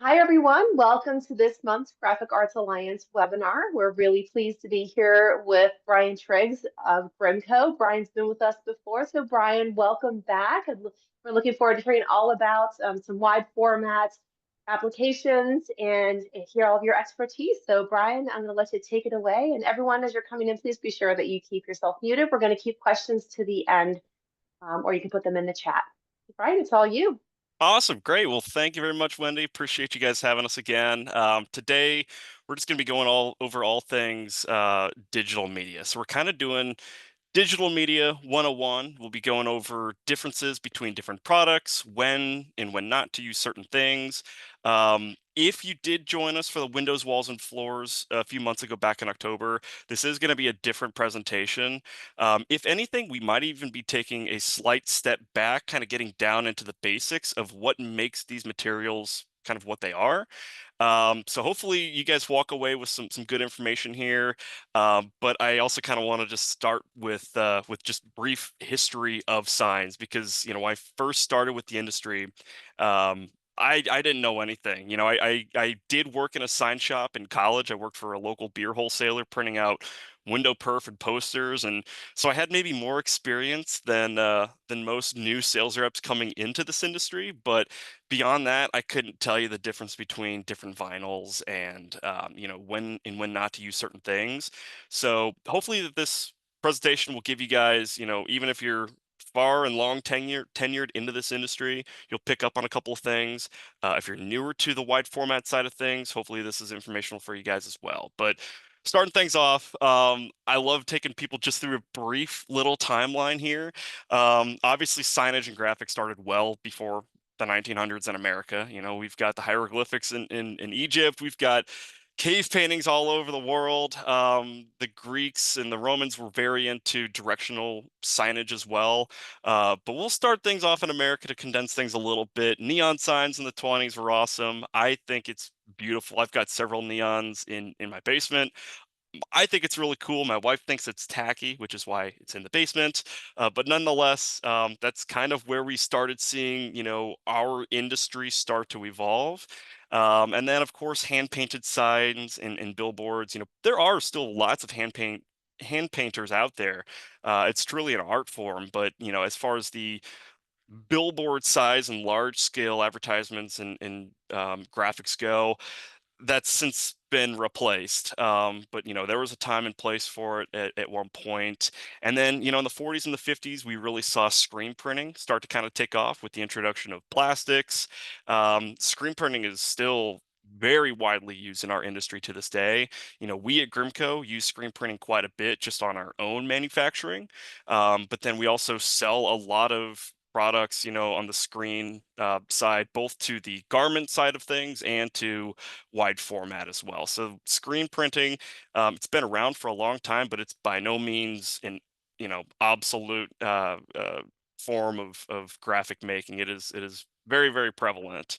Hi, everyone. Welcome to this month's Graphic Arts Alliance webinar. We're really pleased to be here with Brian Triggs of Grimco. Brian's been with us before, so Brian, welcome back. And we're looking forward to hearing all about some wide format applications and hear all of your expertise. So Brian, I'm going to let you take it away. And everyone, as you're coming in, please be sure that you keep yourself muted. We're going to keep questions to the end, or you can put them in the chat. Brian, it's all you. Awesome. Great. Well, thank you very much, Wendy. Appreciate you guys having us again. Today, we're just going to be going all over all things digital media. So we're kind of doing Digital Media 101. We'll be going over differences between different products, when and when not to use certain things. If you did join us for the Windows Walls and Floors a few months ago back in October, this is going to be a different presentation. If anything, we might even be taking a slight step back, kind of getting down into the basics of what makes these materials kind of what they are. So hopefully you guys walk away with some good information here. But I also kind of want to just start with just brief history of signs because when I first started with the industry, I didn't know anything. I did work in a sign shop in college. I worked for a local beer wholesaler printing out window perf and posters, and so I had maybe more experience than most new sales reps coming into this industry. But beyond that, I couldn't tell you the difference between different vinyls and when and when not to use certain things. So hopefully that this presentation will give you guys, even if you're far and long tenured into this industry, you'll pick up on a couple of things. If you're newer to the wide format side of things, hopefully this is informational for you guys as well. But starting things off, I love taking people just through a brief little timeline here. Obviously, signage and graphics started well before the 1900s in America. We've got the hieroglyphics in Egypt. We've got cave paintings all over the world. The Greeks and the Romans were very into directional signage as well. But we'll start things off in America to condense things a little bit. Neon signs in the 20s were awesome. I think it's beautiful. I've got several neons in my basement. I think it's really cool. My wife thinks it's tacky, which is why it's in the basement. But nonetheless, that's kind of where we started seeing, our industry start to evolve. And then, of course, hand painted signs and billboards. There are still lots of hand painters out there. It's truly an art form. But as far as the billboard size and large scale advertisements and graphics go, that's since been replaced. But there was a time and place for it at one point. And then, in the 40s and the 50s, we really saw screen printing start to kind of take off with the introduction of plastics. Screen printing is still very widely used in our industry to this day. We at Grimco use screen printing quite a bit just on our own manufacturing. But then we also sell a lot of products, on the screen side, both to the garment side of things and to wide format as well. So screen printing, it's been around for a long time, but it's by no means an obsolete form of graphic making. It is very, very prevalent.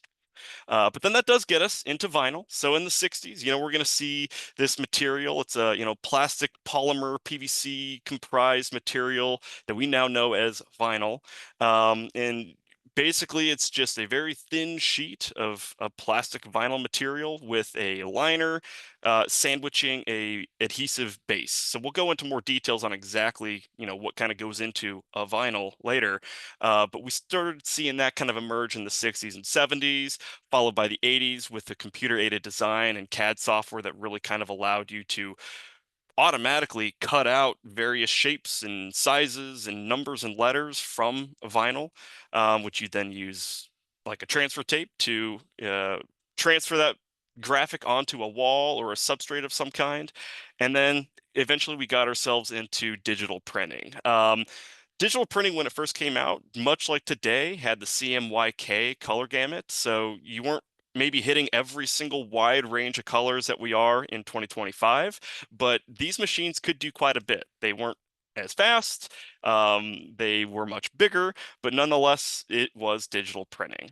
But then that does get us into vinyl. So in the 60s, we're going to see this material. It's a, plastic polymer PVC comprised material that we now know as vinyl. And basically, it's just a very thin sheet of plastic vinyl material with a liner sandwiching a adhesive base. So we'll go into more details on exactly, what kind of goes into a vinyl later. But we started seeing that kind of emerge in the 60s and 70s, followed by the 80s with the computer-aided design and CAD software that really kind of allowed you to automatically cut out various shapes and sizes and numbers and letters from a vinyl, which you then use like a transfer tape to transfer that graphic onto a wall or a substrate of some kind. And then eventually we got ourselves into digital printing. Digital printing, when it first came out, much like today, had the CMYK color gamut. So you weren't maybe hitting every single wide range of colors that we are in 2025, but these machines could do quite a bit. They weren't as fast, they were much bigger, but nonetheless, it was digital printing.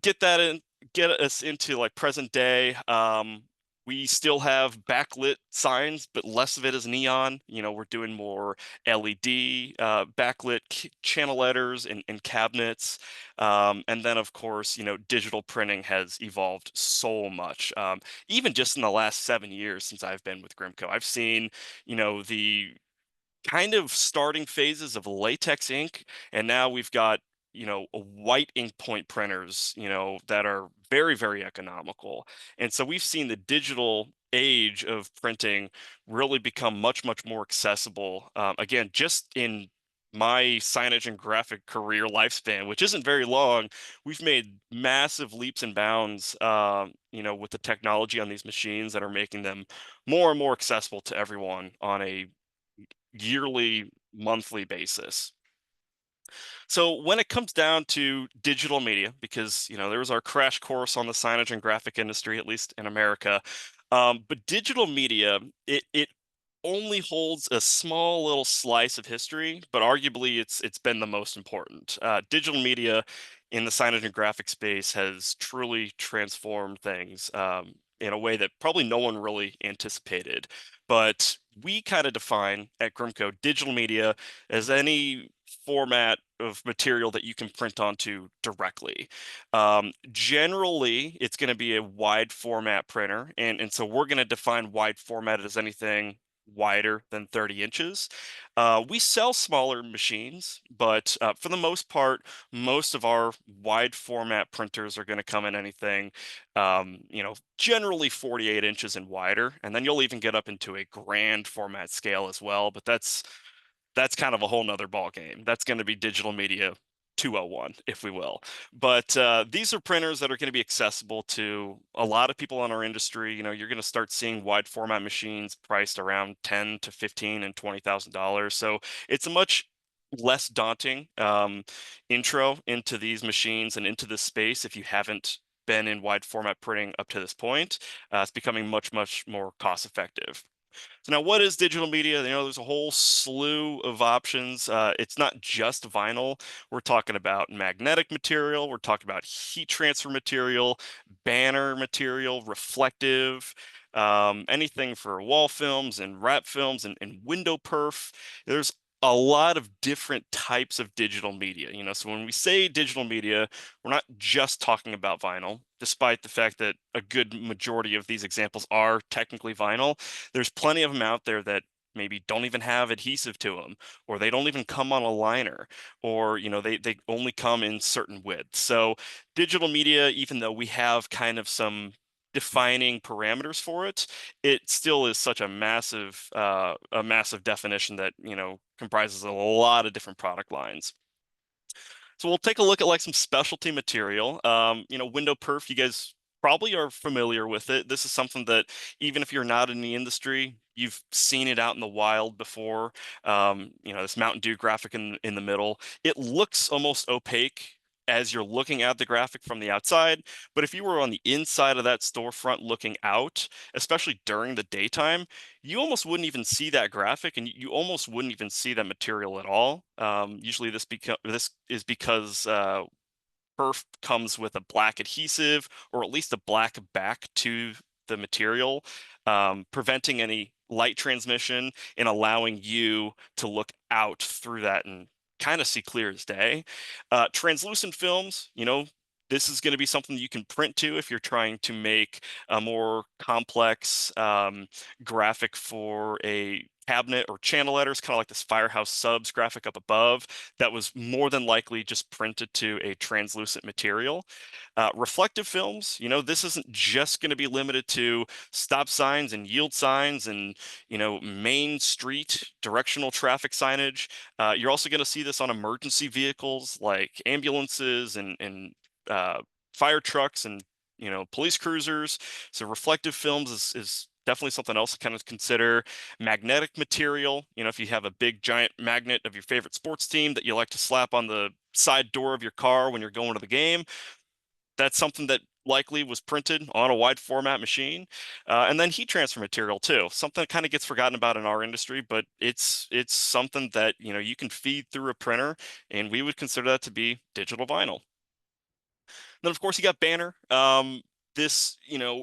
Get us into like present day. We still have backlit signs, but less of it is neon. We're doing more LED backlit channel letters and cabinets. And then, of course, digital printing has evolved so much. Even just in the last 7 years since I've been with Grimco, I've seen, the kind of starting phases of latex ink, and now we've got white ink point printers that are very, very economical. And so we've seen the digital age of printing really become much, much more accessible. Again, just in my signage and graphic career lifespan, which isn't very long, we've made massive leaps and bounds with the technology on these machines that are making them more and more accessible to everyone on a yearly, monthly basis. So when it comes down to digital media, because there was our crash course on the signage and graphic industry, at least in America, but digital media, it only holds a small little slice of history, but arguably it's been the most important. Digital media in the signage and graphic space has truly transformed things in a way that probably no one really anticipated. But we kind of define at Grimco digital media as any format of material that you can print onto directly. Generally, it's going to be a wide format printer, and so we're going to define wide format as anything wider than 30 inches. We sell smaller machines, but for the most part, most of our wide format printers are going to come in anything, generally 48 inches and wider, and then you'll even get up into a grand format scale as well. But that's kind of a whole nother ball game. That's going to be digital media 201, if we will. But these are printers that are going to be accessible to a lot of people in our industry. You're going to start seeing wide format machines priced around 10 to 15 and $20,000. So it's a much less daunting intro into these machines and into this space if you haven't been in wide format printing up to this point. It's becoming much, much more cost effective. So now, what is digital media? There's a whole slew of options. It's not just vinyl. We're talking about magnetic material. We're talking about heat transfer material, banner material, reflective, anything for wall films and wrap films and window perf. There's a lot of different types of digital media. So when we say digital media, we're not just talking about vinyl, despite the fact that a good majority of these examples are technically vinyl. There's plenty of them out there that maybe don't even have adhesive to them, or they don't even come on a liner, or they only come in certain widths. So digital media, even though we have kind of some defining parameters for it, it still is such a massive definition that comprises a lot of different product lines. So we'll take a look at like some specialty material. Window perf, you guys probably are familiar with it. This is something that even if you're not in the industry, you've seen it out in the wild before. This Mountain Dew graphic in the middle. It looks almost opaque as you're looking at the graphic from the outside, but if you were on the inside of that storefront looking out, especially during the daytime, you almost wouldn't even see that graphic, and you almost wouldn't even see that material at all. Usually this is because perf comes with a black adhesive, or at least a black back to the material, preventing any light transmission and allowing you to look out through that and kind of see clear as day. Translucent films, this is going to be something you can print to if you're trying to make a more complex graphic for a cabinet or channel letters, kind of like this Firehouse Subs graphic up above, that was more than likely just printed to a translucent material. Reflective films, this isn't just going to be limited to stop signs and yield signs and, main street directional traffic signage. You're also going to see this on emergency vehicles like ambulances and fire trucks and, police cruisers. So reflective films is definitely something else to kind of consider. Magnetic material, if you have a big giant magnet of your favorite sports team that you like to slap on the side door of your car when you're going to the game, that's something that likely was printed on a wide format machine. And then heat transfer material too, something that kind of gets forgotten about in our industry, but it's something that you can feed through a printer, and we would consider that to be digital vinyl. Then, of course, you got banner. this,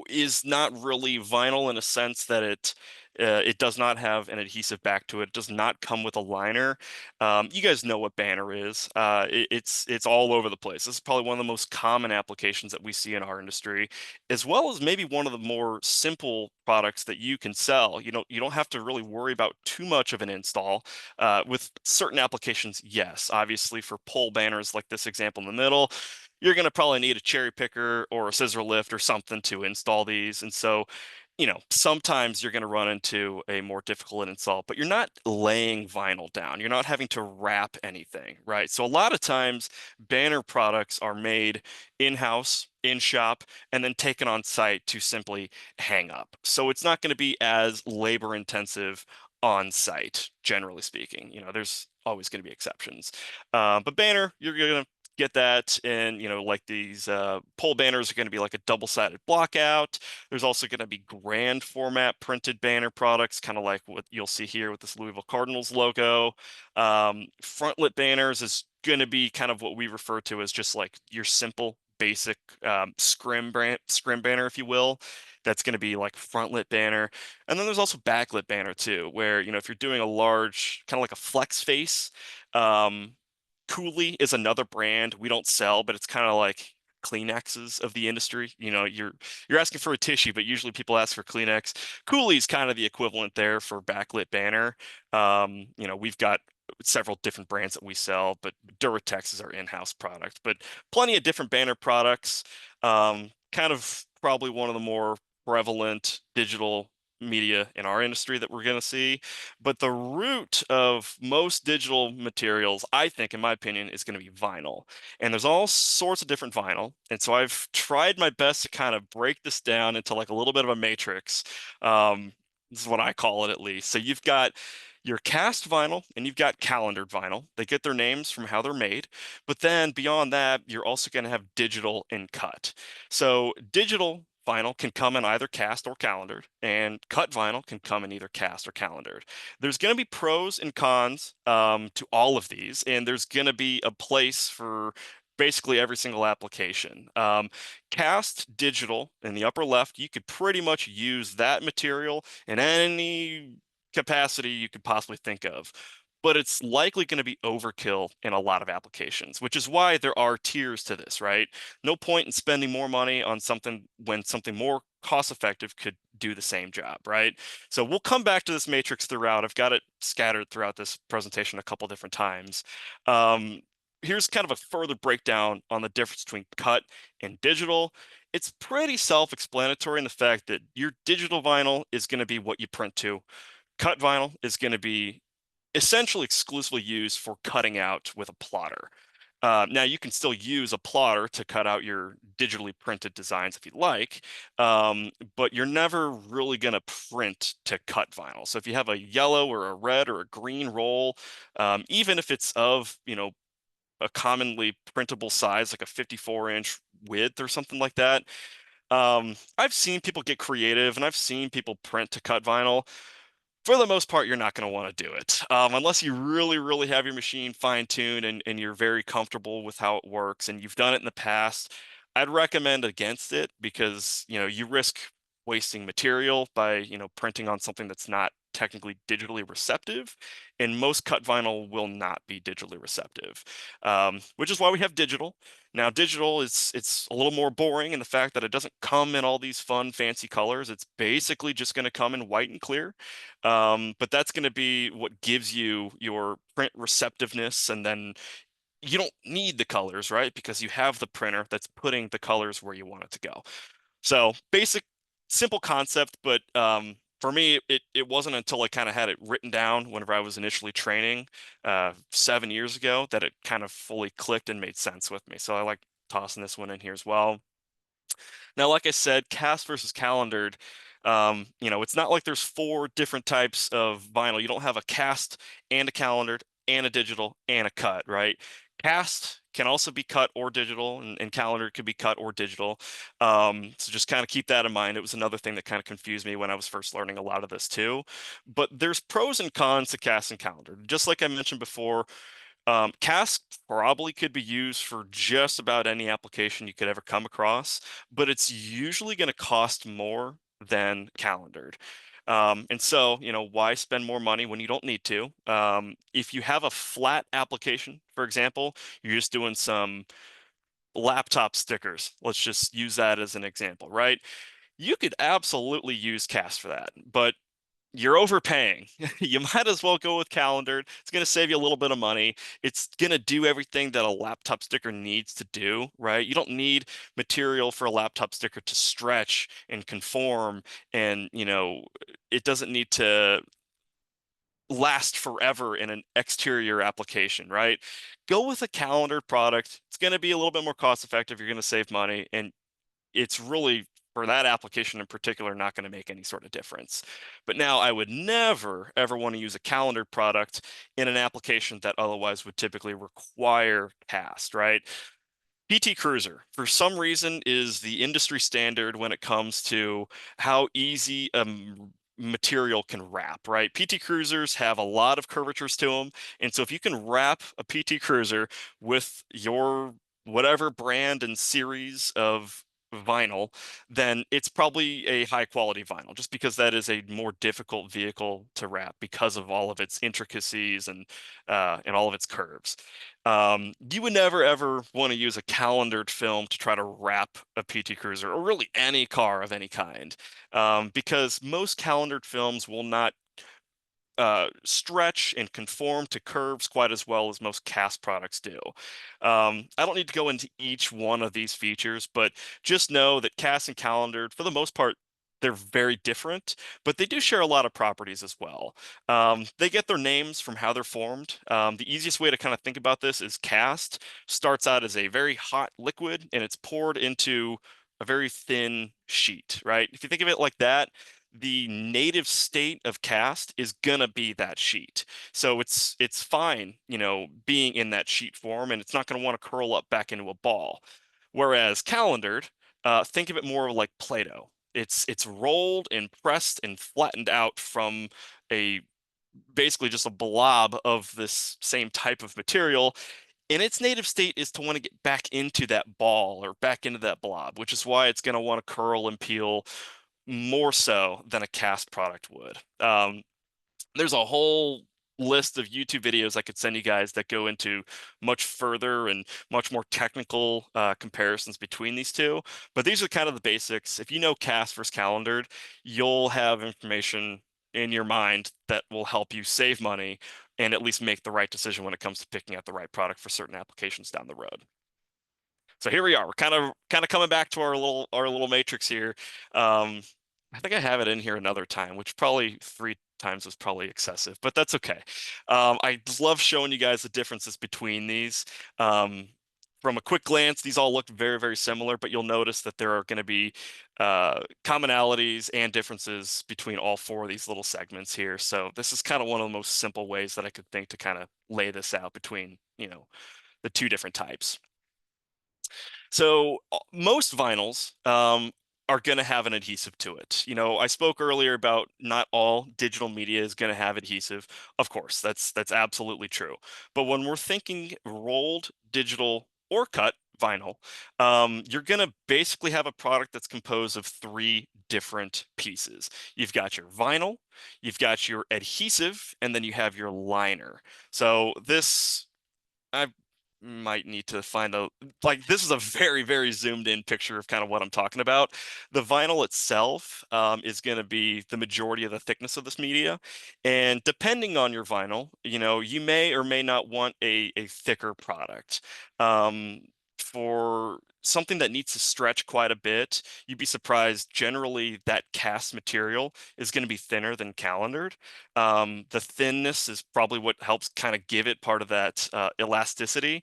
is not really vinyl in a sense that it does not have an adhesive back to it. It does not come with a liner. You guys know what banner is. It's all over the place. This is probably one of the most common applications that we see in our industry, as well as maybe one of the more simple products that you can sell. You don't have to really worry about too much of an install. With certain applications, yes, obviously for pole banners like this example in the middle, you're going to probably need a cherry picker or a scissor lift or something to install these. And so, sometimes you're going to run into a more difficult install, but you're not laying vinyl down. You're not having to wrap anything, right? So a lot of times banner products are made in-house, in shop, and then taken on site to simply hang up. So it's not going to be as labor intensive on site, generally speaking. There's always going to be exceptions. But banner, you're going to get that. And, like these pole banners are going to be like a double-sided block out. There's also going to be grand format printed banner products, kind of like what you'll see here with this Louisville Cardinals logo. Frontlit banners is going to be kind of what we refer to as just like your simple, basic scrim banner, if you will. That's going to be like frontlit banner. And then there's also backlit banner too, where, if you're doing a large, kind of like a flex face, Cooley is another brand we don't sell, but it's kind of like Kleenexes of the industry. You're asking for a tissue, but usually people ask for Kleenex. Cooley's kind of the equivalent there for backlit banner. We've got several different brands that we sell, but Duratex is our in-house product. But plenty of different banner products. Kind of probably one of the more prevalent digital media in our industry that we're going to see. But the root of most digital materials, I think, in my opinion, is going to be vinyl. And there's all sorts of different vinyl. And so I've tried my best to kind of break this down into like a little bit of a matrix. This is what I call it, at least. So you've got your cast vinyl and you've got calendared vinyl. They get their names from how they're made. But then beyond that, you're also going to have digital and cut. So digital vinyl can come in either cast or calendared, and cut vinyl can come in either cast or calendared. There's going to be pros and cons to all of these, and there's going to be a place for basically every single application. Cast digital in the upper left, you could pretty much use that material in any capacity you could possibly think of. But it's likely going to be overkill in a lot of applications, which is why there are tiers to this, right? No point in spending more money on something when something more cost effective could do the same job, right? So we'll come back to this matrix throughout. I've got it scattered throughout this presentation a couple different times. Here's kind of a further breakdown on the difference between cut and digital. It's pretty self-explanatory in the fact that your digital vinyl is going to be what you print to. Cut vinyl is going to be essentially exclusively used for cutting out with a plotter. Now you can still use a plotter to cut out your digitally printed designs if you like, but you're never really going to print to cut vinyl. So if you have a yellow or a red or a green roll, even if it's of, a commonly printable size, like a 54-inch width or something like that, I've seen people get creative and I've seen people print to cut vinyl. For the most part, you're not going to want to do it unless you really, really have your machine fine-tuned and you're very comfortable with how it works and you've done it in the past. I'd recommend against it because, you risk wasting material by, printing on something that's not technically digitally receptive, and most cut vinyl will not be digitally receptive, which is why we have digital. Now, digital it's a little more boring in the fact that it doesn't come in all these fun, fancy colors. It's basically just going to come in white and clear. But that's going to be what gives you your print receptiveness, and then you don't need the colors, right? Because you have the printer that's putting the colors where you want it to go. So basic, simple concept, but for me, it wasn't until I kind of had it written down whenever I was initially training 7 years ago that it kind of fully clicked and made sense with me. So I like tossing this one in here as well. Now, like I said, cast versus calendared, it's not like there's 4 different types of vinyl. You don't have a cast and a calendared and a digital and a cut, right? Cast can also be cut or digital, and calendar could be cut or digital. So just kind of keep that in mind. It was another thing that kind of confused me when I was first learning a lot of this too. But there's pros and cons to cast and calendar. Just like I mentioned before, Cast probably could be used for just about any application you could ever come across, but it's usually going to cost more than calendared. And so, why spend more money when you don't need to? If you have a flat application, for example, you're just doing some laptop stickers. Let's just use that as an example, right? You could absolutely use Cast for that, but you're overpaying. You might as well go with calendar. It's going to save you a little bit of money. It's going to do everything that a laptop sticker needs to do, right? You don't need material for a laptop sticker to stretch and conform, and it doesn't need to last forever in an exterior application, right? Go with a calendar product. It's going to be a little bit more cost effective. You're going to save money, and it's really, for that application in particular, not going to make any sort of difference. But now I would never ever want to use a calendar product in an application that otherwise would typically require cast, right? PT Cruiser, for some reason, is the industry standard when it comes to how easy a material can wrap, right? PT Cruisers have a lot of curvatures to them. And so if you can wrap a PT Cruiser with your whatever brand and series of vinyl, then it's probably a high quality vinyl, just because that is a more difficult vehicle to wrap because of all of its intricacies and all of its curves. You would never ever want to use a calendared film to try to wrap a PT Cruiser or really any car of any kind, because most calendared films will not stretch and conform to curves quite as well as most cast products do. I don't need to go into each one of these features, but just know that cast and calendared, for the most part, they're very different, but they do share a lot of properties as well. They get their names from how they're formed. The easiest way to kind of think about this is cast starts out as a very hot liquid and it's poured into a very thin sheet, right? If you think of it like that, the native state of cast is gonna be that sheet. So it's fine, being in that sheet form, and it's not gonna want to curl up back into a ball. Whereas calendared, think of it more like Play-Doh. It's rolled and pressed and flattened out from a basically just a blob of this same type of material. And its native state is to want to get back into that ball or back into that blob, which is why it's going to want to curl and peel more so than a cast product would. There's a whole list of YouTube videos I could send you guys that go into much further and much more technical comparisons between these two. But these are kind of the basics. If you know cast versus calendared, you'll have information in your mind that will help you save money and at least make the right decision when it comes to picking out the right product for certain applications down the road. So here we are. We're kind of coming back to our little matrix here. I think I have it in here another time, which probably 3 times was probably excessive, but that's okay. I love showing you guys the differences between these. From a quick glance, these all look very, very similar, but you'll notice that there are going to be commonalities and differences between all 4 of these little segments here. So this is kind of one of the most simple ways that I could think to kind of lay this out between, the 2 different types. So most vinyls are going to have an adhesive to it. I spoke earlier about not all digital media is going to have adhesive. Of course, that's absolutely true. But when we're thinking rolled digital or cut vinyl, you're going to basically have a product that's composed of 3 different pieces. You've got your vinyl, you've got your adhesive, and then you have your liner. So this I might need to find a this is a very, very zoomed in picture of kind of what I'm talking about. The vinyl itself is going to be the majority of the thickness of this media. And depending on your vinyl, you may or may not want a thicker product. For something that needs to stretch quite a bit, you'd be surprised. Generally, that cast material is going to be thinner than calendared. The thinness is probably what helps kind of give it part of that elasticity.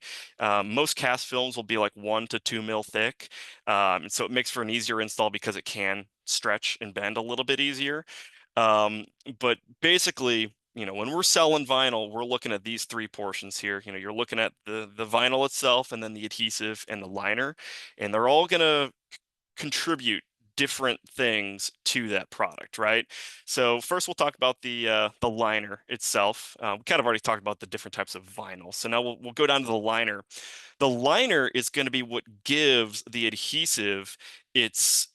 Most cast films will be like 1 to 2 mil thick. And so it makes for an easier install because it can stretch and bend a little bit easier. But basically, when we're selling vinyl, we're looking at these 3 portions here. You're looking at the vinyl itself and then the adhesive and the liner, and they're all going to contribute different things to that product, right? So first we'll talk about the liner itself. We kind of already talked about the different types of vinyl. So now we'll go down to the liner. The liner is going to be what gives the adhesive its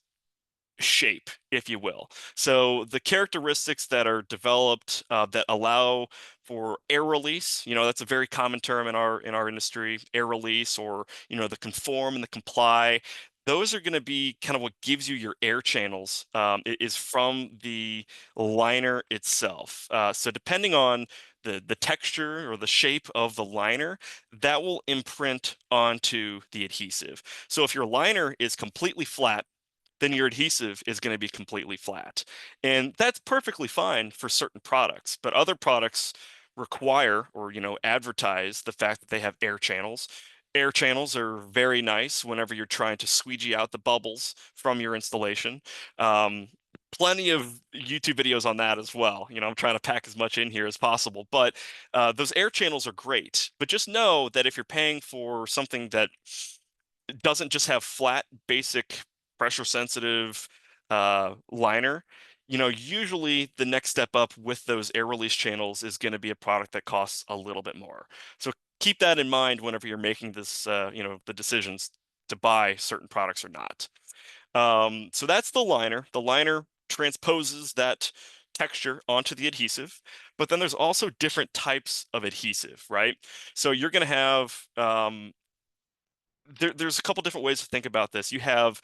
shape, if you will. So the characteristics that are developed that allow for air release, that's a very common term in our industry, air release, or the conform and the comply. Those are going to be kind of what gives you your air channels. It is from the liner itself. So depending on the texture or the shape of the liner, that will imprint onto the adhesive. So if your liner is completely flat, then your adhesive is going to be completely flat. And that's perfectly fine for certain products, but other products require or advertise the fact that they have air channels. Air channels are very nice whenever you're trying to squeegee out the bubbles from your installation. Um, Plenty of YouTube videos on that as well. I'm trying to pack as much in here as possible, but those air channels are great. But just know that if you're paying for something that doesn't just have flat, basic, pressure sensitive liner, usually the next step up with those air release channels is going to be a product that costs a little bit more. So keep that in mind whenever you're making this, the decisions to buy certain products or not. So that's the liner. The liner transposes that texture onto the adhesive, but then there's also different types of adhesive, right? So you're going to have there's a couple different ways to think about this. You have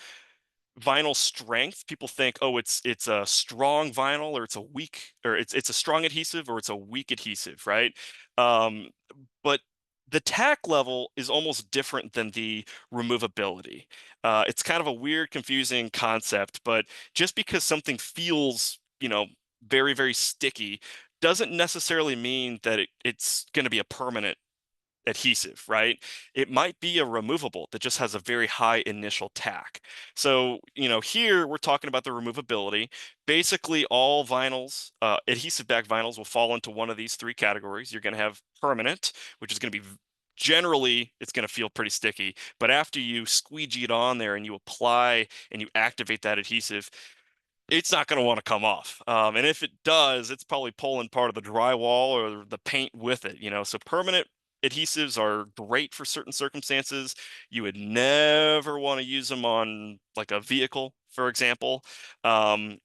vinyl strength. People think, oh, it's a strong vinyl, or it's a weak, or it's a strong adhesive, or it's a weak adhesive, right? Um, but the tack level is almost different than the removability. It's kind of a weird, confusing concept, but just because something feels, very, very sticky doesn't necessarily mean that it's going to be a permanent adhesive, right? It might be a removable that just has a very high initial tack. So, here we're talking about the removability. Basically, all vinyls, adhesive-backed vinyls, will fall into one of these three categories. You're going to have permanent, which is going to be generally, it's going to feel pretty sticky. But after you squeegee it on there and you apply and you activate that adhesive, it's not going to want to come off. And if it does, it's probably pulling part of the drywall or the paint with it, So permanent adhesives are great for certain circumstances. You would never want to use them on like a vehicle, for example. Um,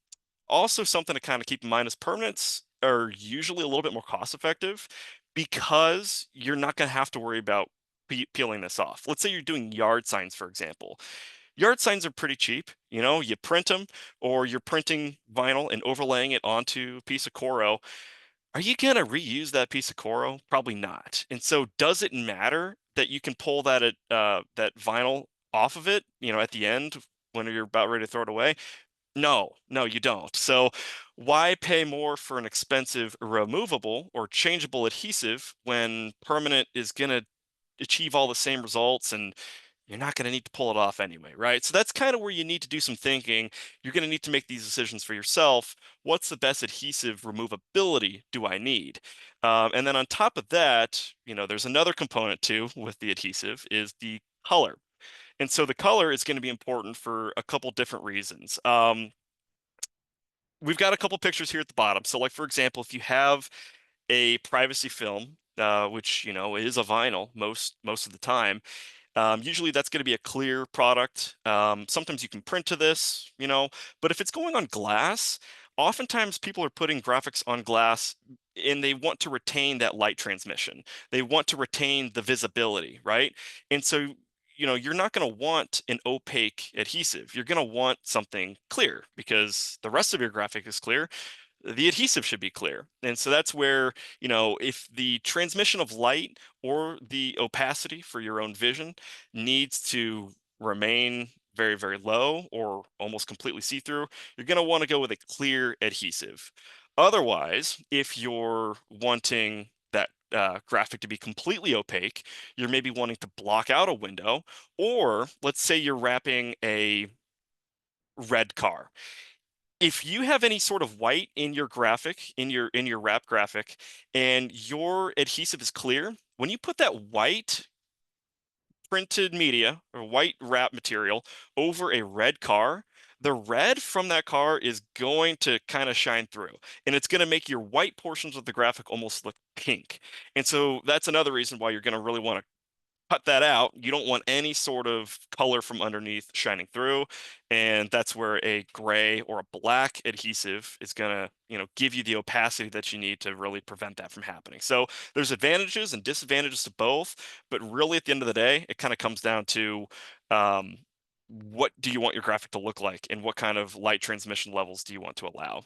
Also, something to kind of keep in mind is permanents are usually a little bit more cost effective because you're not going to have to worry about peeling this off. Let's say you're doing yard signs, for example. Yard signs are pretty cheap. You print them, or you're printing vinyl and overlaying it onto a piece of Coro. Are you going to reuse that piece of Coro? Probably not. And so, does it matter that you can pull that vinyl off of it, at the end when you're about ready to throw it away? No, no, you don't. So, why pay more for an expensive removable or changeable adhesive when permanent is going to achieve all the same results, and you're not going to need to pull it off anyway, right? So that's kind of where you need to do some thinking. You're going to need to make these decisions for yourself. What's the best adhesive removability do I need? And then on top of that, there's another component too with the adhesive is the color. And so the color is going to be important for a couple different reasons. We've got a couple pictures here at the bottom. So like, for example, if you have a privacy film, which, is a vinyl most of the time, usually that's going to be a clear product. Sometimes you can print to this, but if it's going on glass, oftentimes people are putting graphics on glass and they want to retain that light transmission. They want to retain the visibility, right? And so, you're not going to want an opaque adhesive. You're going to want something clear because the rest of your graphic is clear, the adhesive should be clear. And so that's where, if the transmission of light or the opacity for your own vision needs to remain very, very low or almost completely see-through, you're going to want to go with a clear adhesive. Otherwise, if you're wanting that graphic to be completely opaque, you're maybe wanting to block out a window, or let's say you're wrapping a red car. If you have any sort of white in your graphic, in your wrap graphic, and your adhesive is clear, when you put that white printed media or white wrap material over a red car, the red from that car is going to kind of shine through, and it's going to make your white portions of the graphic almost look pink. And so that's another reason why you're going to really want to cut that out. You don't want any sort of color from underneath shining through, and that's where a gray or a black adhesive is gonna, give you the opacity that you need to really prevent that from happening. So there's advantages and disadvantages to both, but really at the end of the day, it kind of comes down to um, what do you want your graphic to look like, and what kind of light transmission levels do you want to allow.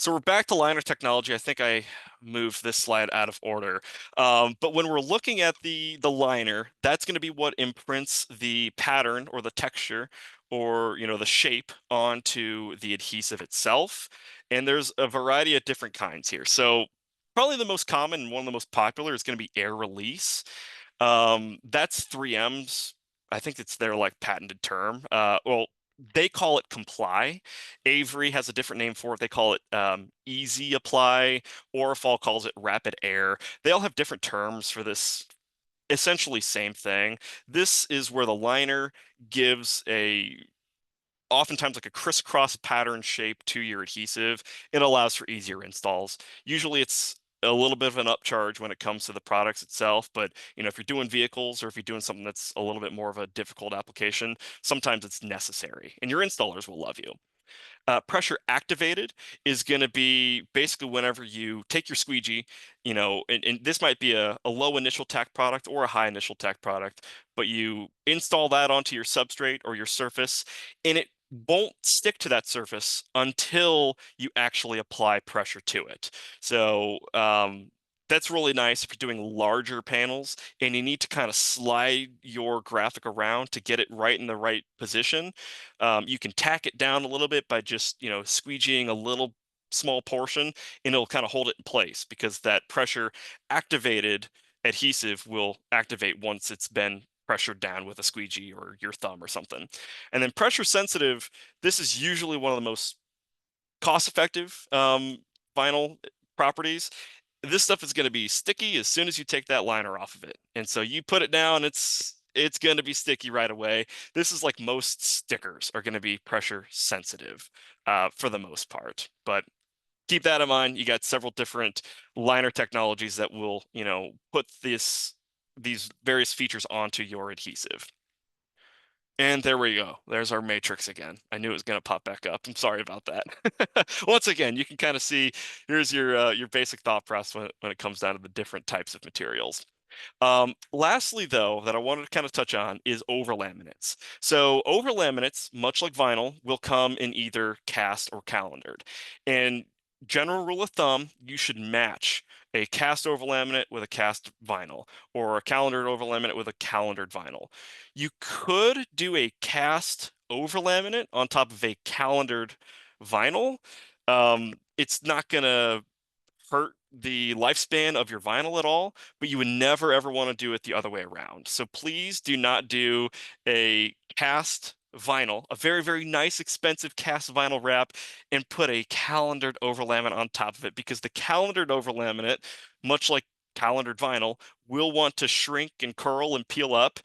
So we're back to liner technology. I think I moved this slide out of order. But when we're looking at the liner, that's going to be what imprints the pattern or the texture or the shape onto the adhesive itself. And there's a variety of different kinds here. So probably the most common and one of the most popular is going to be air release. That's 3M's. I think it's their like patented term. Well, they call it comply. Avery has a different name for it. They call it easy apply. Orifal calls it rapid air. They all have different terms for this. Essentially same thing. This is where the liner gives oftentimes like a crisscross pattern shape to your adhesive. It allows for easier installs. Usually it's a little bit of an upcharge when it comes to the products itself, but if you're doing vehicles or if you're doing something that's a little bit more of a difficult application, sometimes it's necessary, and your installers will love you. Pressure activated is going to be basically whenever you take your squeegee, and this might be a low initial tack product or a high initial tack product, but you install that onto your substrate or your surface, and it won't stick to that surface until you actually apply pressure to it. So that's really nice if you're doing larger panels and you need to kind of slide your graphic around to get it right in the right position. You can tack it down a little bit by just, squeegeeing a little small portion, and it'll kind of hold it in place because that pressure activated adhesive will activate once it's been pressured down with a squeegee or your thumb or something. And then pressure sensitive, this is usually one of the most cost effective vinyl properties. This stuff is going to be sticky as soon as you take that liner off of it. And so you put it down, it's going to be sticky right away. This is like most stickers are going to be pressure sensitive for the most part. But keep that in mind. You got several different liner technologies that will, put these various features onto your adhesive. And there we go. There's our matrix again. I knew it was going to pop back up. I'm sorry about that. Once again, you can kind of see here's your basic thought process when it comes down to the different types of materials. Lastly, though, that I wanted to kind of touch on is overlaminates. So overlaminates, much like vinyl, will come in either cast or calendared. And general rule of thumb, you should match a cast overlaminate with a cast vinyl, or a calendared overlaminate with a calendared vinyl. You could do a cast overlaminate on top of a calendared vinyl. It's not going to hurt the lifespan of your vinyl at all, but you would never ever want to do it the other way around. So please do not do a cast vinyl, a very, very nice, expensive cast vinyl wrap, and put a calendared overlaminate on top of it, because the calendared overlaminate, much like calendared vinyl, will want to shrink and curl and peel up.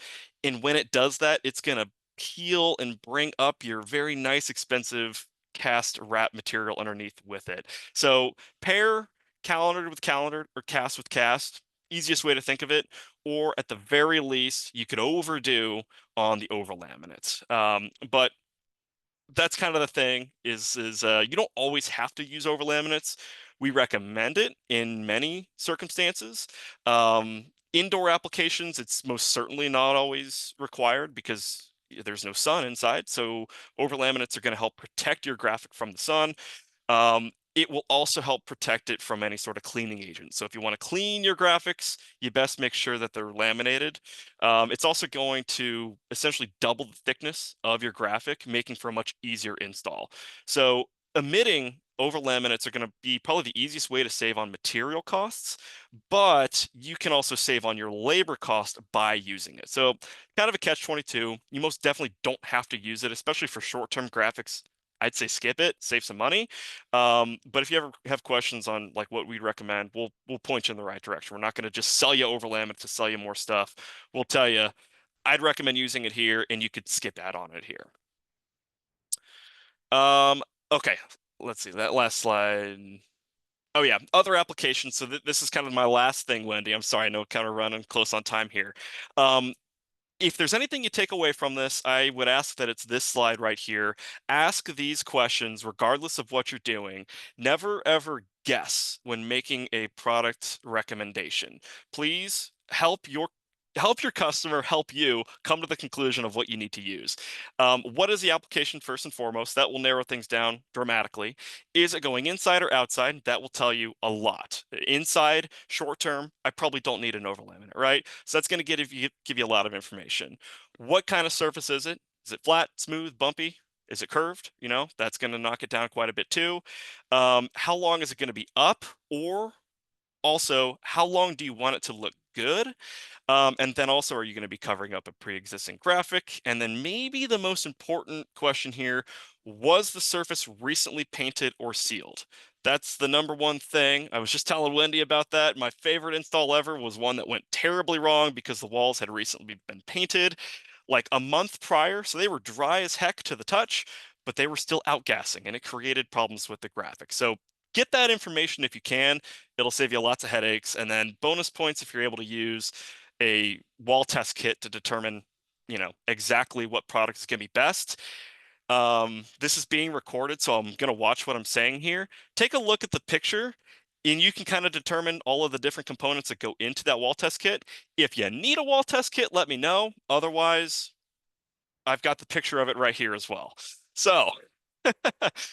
And when it does that, it's going to peel and bring up your very nice, expensive cast wrap material underneath with it. So pair calendared with calendared or cast with cast, easiest way to think of it. Or at the very least, you could overdo on the overlaminates. But that's kind of the thing is you don't always have to use overlaminates. We recommend it in many circumstances. Indoor applications, it's most certainly not always required because there's no sun inside. So overlaminates are going to help protect your graphic from the sun. It will also help protect it from any sort of cleaning agent. So if you want to clean your graphics, you best make sure that they're laminated. It's also going to essentially double the thickness of your graphic, making for a much easier install. So omitting over laminates are going to be probably the easiest way to save on material costs, but you can also save on your labor cost by using it. So kind of a catch-22. You most definitely don't have to use it, especially for short-term graphics. I'd say skip it, save some money. But if you ever have questions on like what we'd recommend, we'll point you in the right direction. We're not going to just sell you over laminate to sell you more stuff. We'll tell you, I'd recommend using it here, and you could skip out on it here. Okay, let's see that last slide. Oh yeah, other applications. So this is kind of my last thing, Wendy. I'm sorry, I know kind of running close on time here. Um, if there's anything you take away from this, I would ask that it's this slide right here. Ask these questions regardless of what you're doing. Never ever guess when making a product recommendation. Please help your customer help you come to the conclusion of what you need to use. What is the application first and foremost? That will narrow things down dramatically. Is it going inside or outside? That will tell you a lot. Inside, short term, I probably don't need an overlay, right? So that's going to give you a lot of information. What kind of surface is it? Is it flat, smooth, bumpy? Is it curved? That's going to knock it down quite a bit too. How long is it going to be up? Or also, how long do you want it to look good? And then also, are you going to be covering up a pre-existing graphic? And then maybe the most important question here, was the surface recently painted or sealed? That's the number one thing. I was just telling Wendy about that. My favorite install ever was one that went terribly wrong because the walls had recently been painted like a month prior. So they were dry as heck to the touch, but they were still outgassing and it created problems with the graphic. So get that information if you can. It'll save you lots of headaches. And then bonus points if you're able to use a wall test kit to determine, exactly what product is going to be best. This is being recorded, so I'm going to watch what I'm saying here. Take a look at the picture, and you can kind of determine all of the different components that go into that wall test kit. If you need a wall test kit, let me know. Otherwise, I've got the picture of it right here as well. So,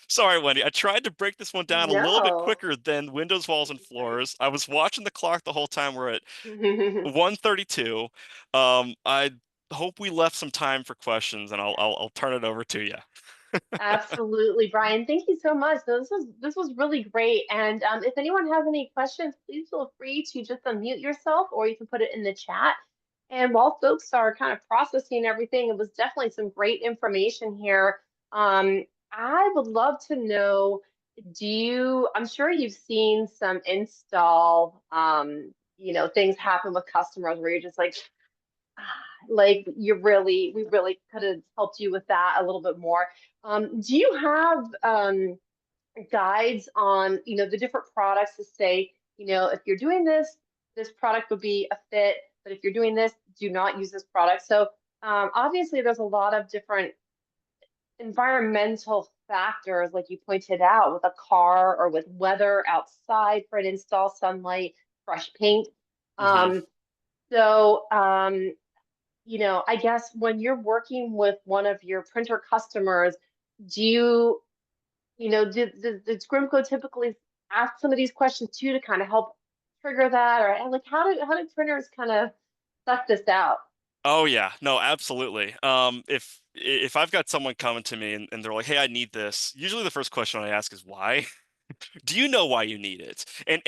sorry, Wendy. I tried to break this one down a little bit No. quicker than windows, walls, and floors. I was watching the clock the whole time. We're at 1:32. I hope we left some time for questions, and I'll turn it over to you. Absolutely, Brian. Thank you so much. So this was really great. And if anyone has any questions, please feel free to just unmute yourself, or you can put it in the chat. And while folks are kind of processing everything, it was definitely some great information here. I would love to know, I'm sure you've seen some install, things happen with customers where you're just like we really could have helped you with that a little bit more. Do you have guides on, the different products to say, if you're doing this, this product would be a fit, but if you're doing this, do not use this product. So obviously there's a lot of different environmental factors, like you pointed out, with a car or with weather outside for an install, sunlight, fresh paint. Hmm. Um, so, I guess when you're working with one of your printer customers, do you, does Grimco typically ask some of these questions too to kind of help trigger that, or like how do printers kind of suss this out? Oh yeah, no, absolutely. If I've got someone coming to me and they're like, "Hey, I need this," usually the first question I ask is why. Do you know why you need it? And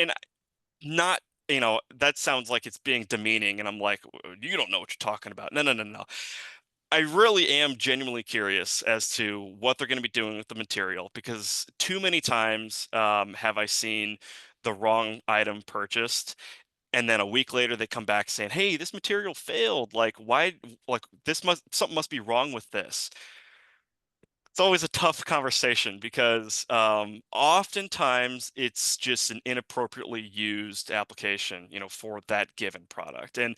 not, that sounds like it's being demeaning, and I'm like, you don't know what you're talking about. No, no, no, no. I really am genuinely curious as to what they're going to be doing with the material because too many times have I seen the wrong item purchased, and then a week later they come back saying, "Hey, this material failed. Like, why? Like, something must be wrong with this." It's always a tough conversation because oftentimes it's just an inappropriately used application, for that given product. And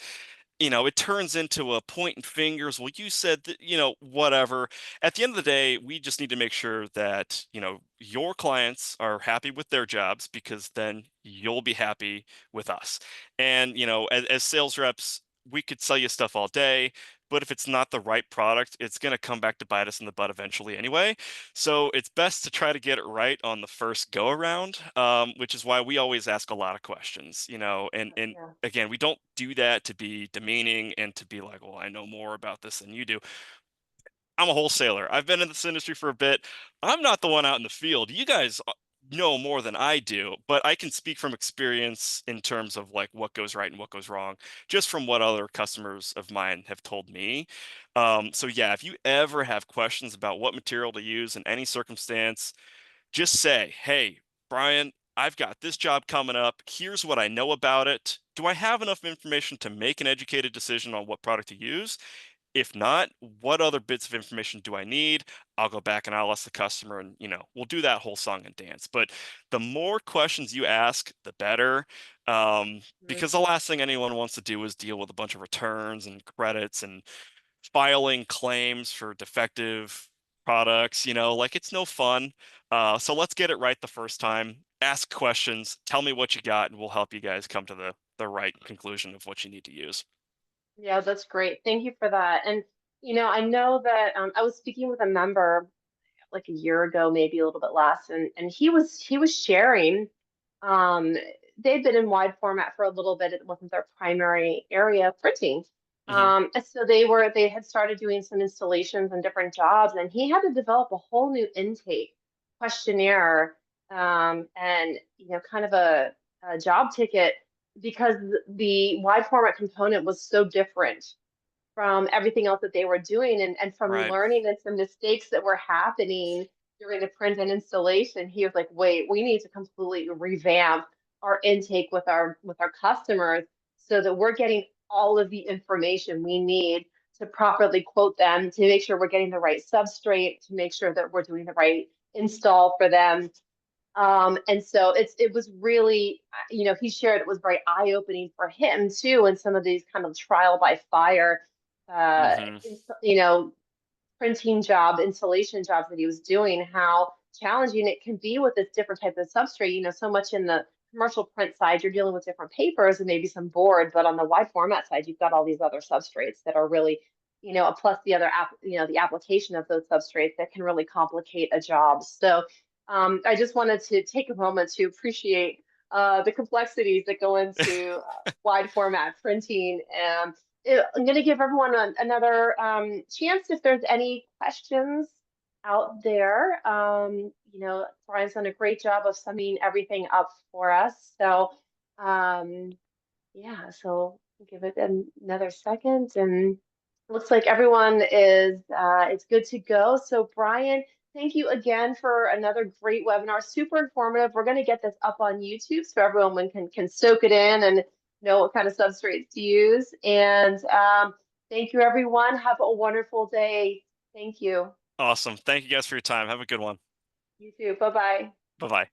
it turns into a pointing fingers. Well, you said that, whatever. At the end of the day, we just need to make sure that, your clients are happy with their jobs because then you'll be happy with us. And, as sales reps, we could sell you stuff all day, but if it's not the right product, it's going to come back to bite us in the butt eventually anyway. So it's best to try to get it right on the first go around, which is why we always ask a lot of questions, and Yeah. again, we don't do that to be demeaning and to be like, well, I know more about this than you do. I'm a wholesaler. I've been in this industry for a bit. I'm not the one out in the field. You guys know more than I do, but I can speak from experience in terms of like what goes right and what goes wrong, just from what other customers of mine have told me. So yeah, if you ever have questions about what material to use in any circumstance, just say, hey, Brian, I've got this job coming up. Here's what I know about it. Do I have enough information to make an educated decision on what product to use? If not, what other bits of information do I need? I'll go back and I'll ask the customer, and we'll do that whole song and dance. But the more questions you ask, the better, Mhm. because the last thing anyone wants to do is deal with a bunch of returns and credits and filing claims for defective products. Like, it's no fun. So let's get it right the first time. Ask questions, tell me what you got, and we'll help you guys come to the right conclusion of what you need to use. Yeah, that's great. Thank you for that. And I know that I was speaking with a member like a year ago, maybe a little bit less, and he was sharing. Um, they'd been in wide format for a little bit. It wasn't their primary area of printing. Hmm. And so they had started doing some installations and different jobs, and he had to develop a whole new intake questionnaire, and kind of a job ticket because the wide format component was so different from everything else that they were doing, and from Right. learning and some mistakes that were happening during the print and installation. He was like, wait, we need to completely revamp our intake with our customers so that we're getting all of the information we need to properly quote them, to make sure we're getting the right substrate, to make sure that we're doing the right install for them. And so it was really, he shared it was very eye-opening for him too, and some of these kind of trial by fire, uh, Hmm. you know, printing job, installation jobs that he was doing, how challenging it can be with this different type of substrate. So much in the commercial print side, you're dealing with different papers and maybe some board, but on the wide format side, you've got all these other substrates that are really, plus the other the application of those substrates that can really complicate a job. So I just wanted to take a moment to appreciate the complexities that go into wide format printing. I'm going to give everyone another chance if there's any questions out there. Brian's done a great job of summing everything up for us. So, yeah, so we'll give it another second, and it looks like everyone is it's good to go. So, Brian, thank you again for another great webinar. Super informative. We're going to get this up on YouTube so everyone can soak it in and know what kind of substrates to use. And thank you, everyone. Have a wonderful day. Thank you. Awesome. Thank you guys for your time. Have a good one. You too. Bye bye. Bye bye.